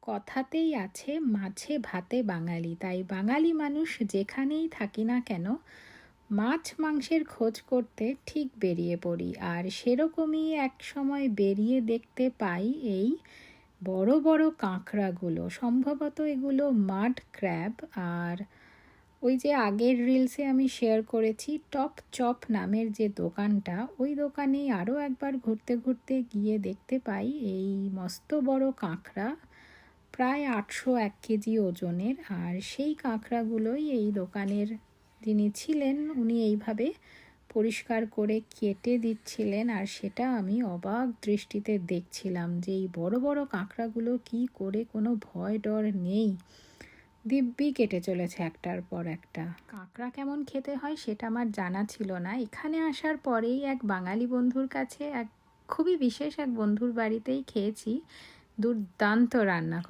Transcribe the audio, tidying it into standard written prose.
কথাতেই আছে মাছে ভাতে বাঙালি, তাই বাঙালি মানুষ যেখানেই থাকি না কেন মাছ মাংসের খোঁজ করতে ঠিক বেরিয়ে পড়ি। আর সেরকমই এক সময় বেরিয়ে দেখতে পাই এই বড় বড় কাঁকড়াগুলো। সম্ভবত এগুলো মাড ক্র্যাব। আর ওই যে আগের রিলসে আমি শেয়ার করেছি টপ চপ নামের যে দোকানটা, ওই দোকানেই আরও একবার ঘুরতে ঘুরতে গিয়ে দেখতে পাই এই মস্ত বড় কাঁকড়া, প্রায় 801 কেজি ওজনের। আর সেই কাঁকড়াগুলোই এই দোকানের যিনি ছিলেন উনি এইভাবে পরিষ্কার করে কেটে দিচ্ছিলেন। আর সেটা আমি অবাক দৃষ্টিতে দেখছিলাম যে এই বড় বড় কাঁকড়াগুলো কি করে, কোনো ভয় ডর নেই, দিব্যি কেটে চলেছে একটার পর একটা। কাঁকড়া কেমন খেতে হয় সেটা আমার জানা ছিল না। এখানে আসার পরেই এক বাঙালি বন্ধুর কাছে, এক খুবই বিশেষ এক বন্ধুর বাড়িতেই খেয়েছি। দুর্দান্ত রান্না।